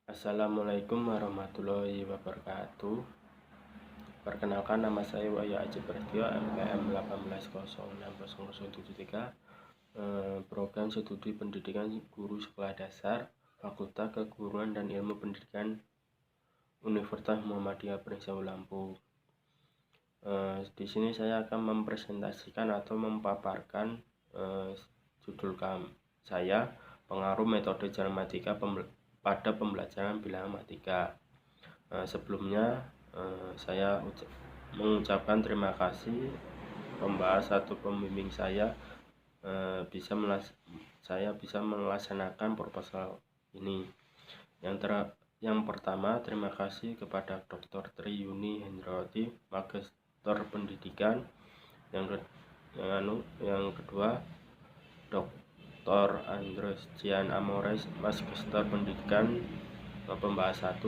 Assalamualaikum warahmatullahi wabarakatuh. Perkenalkan, nama saya Wahyu Aji Prasetyo, MPM 18060073, Program Studi Pendidikan Guru Sekolah Dasar, Fakultas Keguruan dan Ilmu Pendidikan, Universitas Muhammadiyah Pringseu Lampung. Di sini saya akan mempresentasikan atau memaparkan judul saya, pengaruh metode gramatika pada pembelajaran bilangan matematika. Sebelumnya saya mengucapkan terima kasih pembahas atau pembimbing saya bisa melaksanakan proposal ini. Yang pertama, terima kasih kepada Dr. Tri Yuni Hendrawati, Magister Pendidikan. Yang kedua, Dr. Andres Cian Amores, Magister Pendidikan Pembahas 1.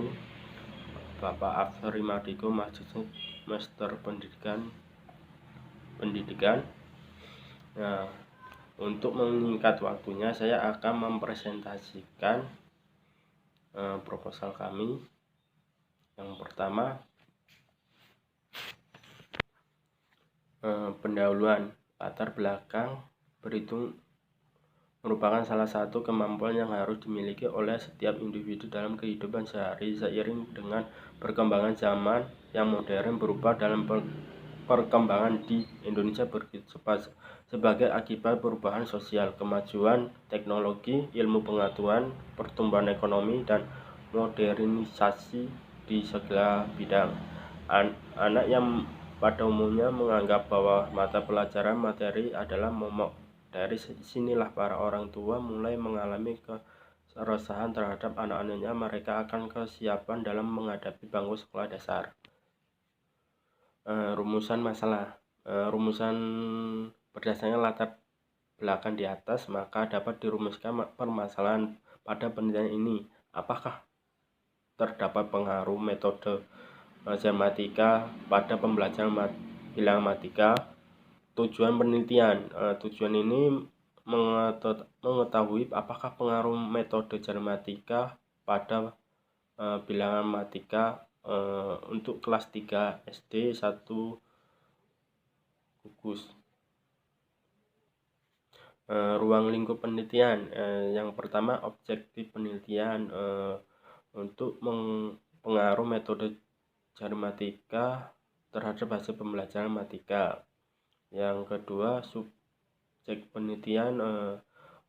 Bapak Afri Mardiko, Magister Pendidikan. Nah, untuk meningkat waktunya, saya akan mempresentasikan proposal kami. Yang pertama, pendahuluan. Latar belakang berhitung merupakan salah satu kemampuan yang harus dimiliki oleh setiap individu dalam kehidupan sehari. Seiring dengan perkembangan zaman yang modern berubah dalam perkembangan di Indonesia begitu cepat sebagai akibat perubahan sosial, kemajuan teknologi, ilmu pengetahuan, pertumbuhan ekonomi, dan modernisasi di segala bidang. Anak yang pada umumnya menganggap bahwa mata pelajaran materi adalah momok. Dari sinilah para orang tua mulai mengalami keresahan terhadap anak-anaknya. Mereka akan kesiapan dalam menghadapi bangku sekolah dasar. Rumusan masalah. Rumusan berdasarkan latar belakang di atas, maka dapat dirumuskan permasalahan pada penelitian ini. Apakah terdapat pengaruh metode gramatika pada pembelajaran bilangan matematika? Tujuan penelitian. Tujuan ini mengetahui apakah pengaruh metode gramatika pada bilangan matematika untuk kelas 3 SD 1 gugus. Ruang lingkup penelitian. Yang pertama, objektif penelitian untuk pengaruh metode gramatika terhadap hasil pembelajaran matematika. Yang kedua, subjek penelitian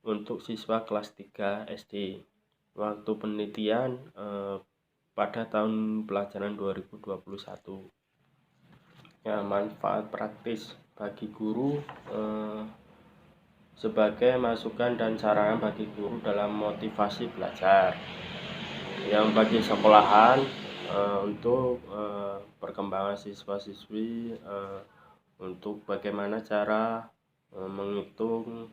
untuk siswa kelas 3 SD. Waktu penelitian pada tahun pelajaran 2021. Manfaat praktis bagi guru sebagai masukan dan saran bagi guru dalam motivasi belajar. Yang bagi sekolahan untuk perkembangan siswa-siswi, untuk bagaimana cara menghitung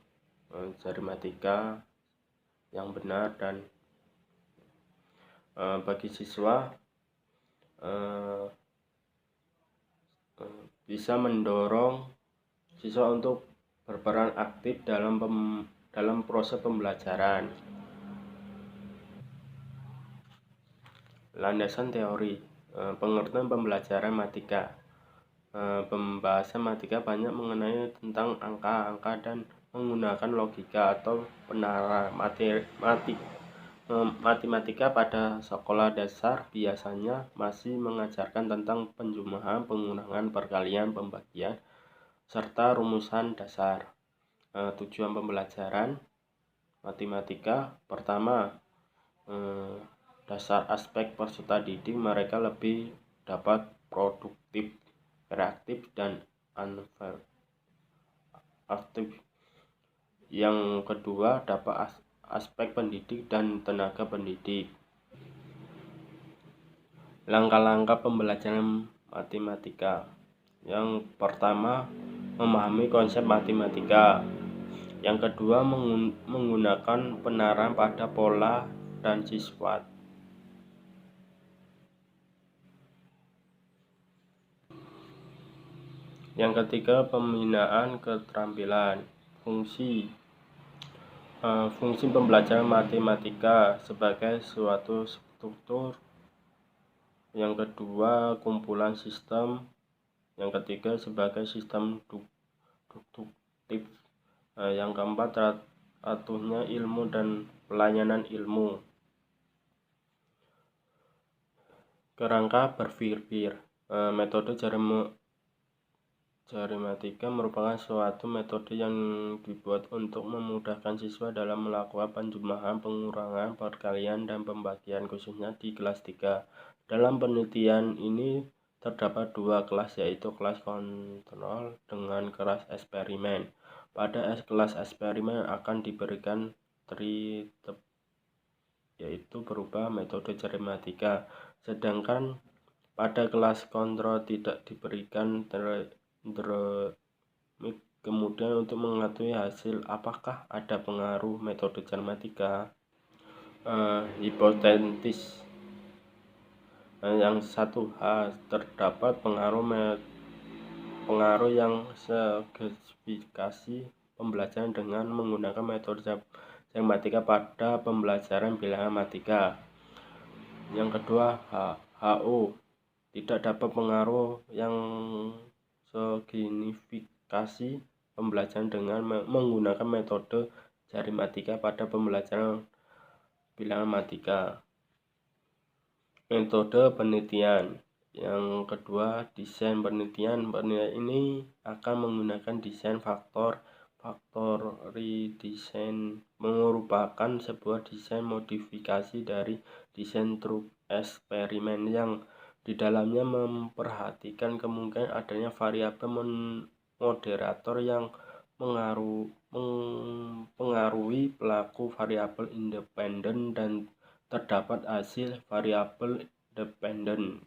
gramatika yang benar, dan bagi siswa bisa mendorong siswa untuk berperan aktif dalam proses pembelajaran. Landasan teori. Pengertian pembelajaran matematika. Pembahasan matematika banyak mengenai tentang angka-angka dan menggunakan logika atau penara. Matematika pada sekolah dasar biasanya masih mengajarkan tentang penjumlahan, pengurangan, perkalian, pembagian, serta rumusan dasar. Tujuan pembelajaran matematika. Pertama, dasar aspek peserta didik, mereka lebih dapat produktif, kreatif, dan aktif. Yang kedua, dapat aspek pendidik dan tenaga pendidik. Langkah-langkah pembelajaran matematika. Yang pertama, memahami konsep matematika. Yang kedua, menggunakan penerapan pada pola dan sifat. Yang ketiga, pembinaan keterampilan. Fungsi pembelajaran matematika sebagai suatu struktur, yang kedua kumpulan sistem, yang ketiga sebagai sistem deduktif, yang keempat atuhnya ilmu dan pelayanan ilmu. Kerangka berpikir. Metode jarimatika merupakan suatu metode yang dibuat untuk memudahkan siswa dalam melakukan penjumlahan, pengurangan, perkalian, dan pembagian, khususnya di kelas 3. Dalam penelitian ini terdapat dua kelas, yaitu kelas kontrol dengan kelas eksperimen. Pada kelas eksperimen akan diberikan yaitu berupa metode jarimatika, sedangkan pada kelas kontrol tidak diberikan kemudian untuk mengetahui hasil apakah ada pengaruh metode jarimatika, hipotesis. Yang satu, terdapat pengaruh yang spesifikasi pembelajaran dengan menggunakan metode jarimatika pada pembelajaran bilangan matematika. Yang kedua, HO, tidak dapat pengaruh yang signifikasi pembelajaran dengan menggunakan metode jarimatika pada pembelajaran bilangan matematika. Metode penelitian. Yang kedua, desain penelitian. Penelitian ini akan menggunakan desain faktor redesign, merupakan sebuah desain modifikasi dari desain truk eksperimen yang di dalamnya memperhatikan kemungkinan adanya variabel moderator yang mempengaruhi pelaku variabel independen dan terdapat hasil variabel dependen.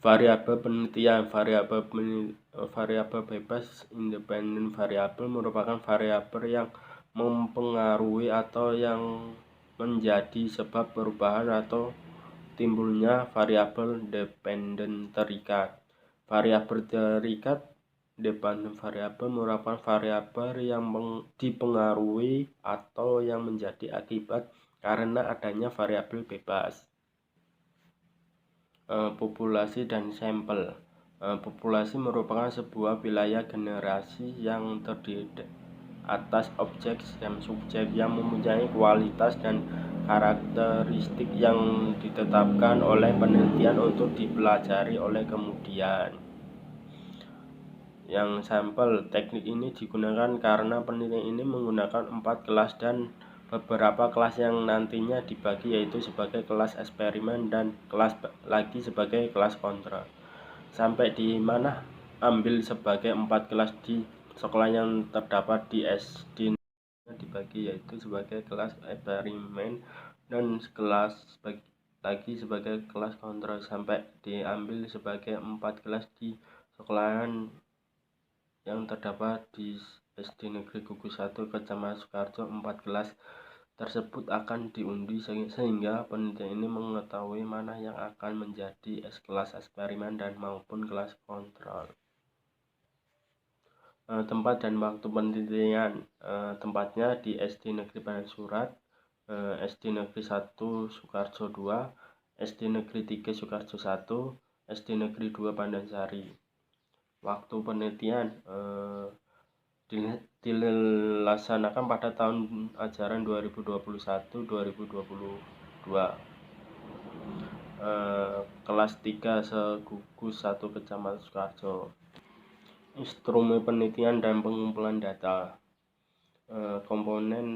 Variabel penelitian. Variabel bebas independen variabel merupakan variabel yang mempengaruhi atau yang menjadi sebab perubahan atau timbulnya variabel dependen terikat. Variabel terikat dependen variabel merupakan variabel yang dipengaruhi atau yang menjadi akibat karena adanya variabel bebas. Populasi dan sampel. Populasi merupakan sebuah wilayah generasi yang terdiri atas objek dan subjek yang mempunyai kualitas dan karakteristik yang ditetapkan oleh penelitian untuk dipelajari oleh kemudian. Yang sampel, teknik ini digunakan karena penelitian ini menggunakan 4 kelas dan beberapa kelas yang nantinya dibagi, yaitu sebagai kelas eksperimen dan kelas lagi sebagai kelas kontrol. Sampai di mana ambil sebagai 4 kelas di sekolah yang terdapat di SD dibagi, yaitu sebagai kelas eksperimen dan kelas lagi sebagai kelas kontrol. Sampai diambil sebagai 4 kelas di sekolahan yang terdapat di SD Negeri Gugus 1 Kecamatan Sukarjo. 4 kelas tersebut akan diundi sehingga penelitian ini mengetahui mana yang akan menjadi kelas eksperimen dan maupun kelas kontrol. Tempat dan waktu penelitian. Tempatnya di SD Negeri Pandan Surat, SD Negeri 1 Sukarjo 2, SD Negeri 3 Sukarjo 1, SD Negeri 2 Pandansari. Waktu penelitian dilaksanakan pada tahun ajaran 2021-2022. Kelas 3 Segugus 1 Kecamatan Sukarjo. Instrumen penelitian dan pengumpulan data. Komponen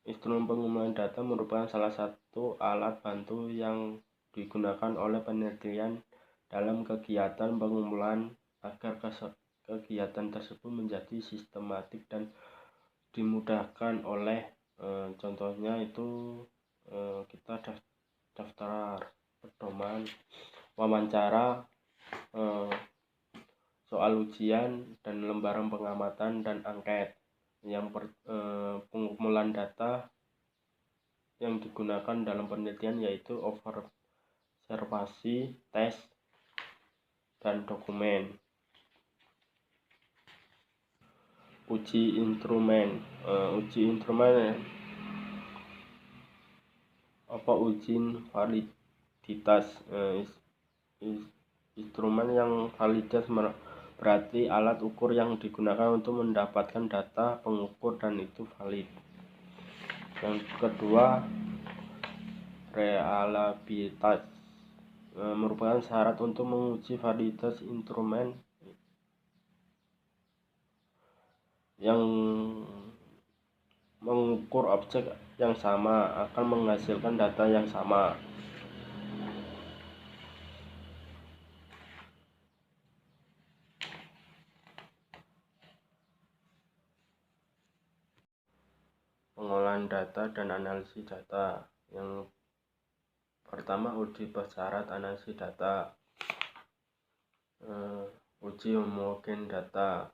instrumen pengumpulan data merupakan salah satu alat bantu yang digunakan oleh penelitian dalam kegiatan pengumpulan agar kegiatan tersebut menjadi sistematik dan dimudahkan oleh contohnya itu kita daftar pedoman, wawancara, soal ujian, dan lembaran pengamatan dan angket. Yang pengumpulan data yang digunakan dalam penelitian yaitu observasi, tes, dan dokumen. Uji instrumen. Apa uji validitas? Instrumen yang validitas berarti alat ukur yang digunakan untuk mendapatkan data pengukur dan itu valid. Yang kedua, reliabilitas merupakan syarat untuk menguji validitas instrumen yang mengukur objek yang sama akan menghasilkan data yang sama. Pengolahan data dan analisis data. Yang pertama, uji bersyarat analisis data. Uji homogen data.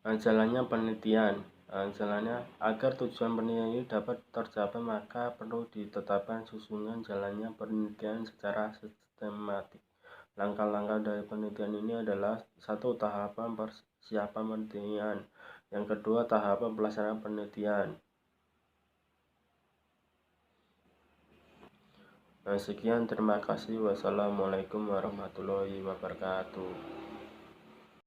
Jalannya penelitian. Jalannya, agar tujuan penelitian ini dapat tercapai, maka perlu ditetapkan susunan jalannya penelitian secara sistematik. Langkah-langkah dari penelitian ini adalah: 1. Tahapan persiapan penelitian. Yang kedua, tahapan pelaksanaan penelitian. Sekian, terima kasih. Wassalamualaikum warahmatullahi wabarakatuh.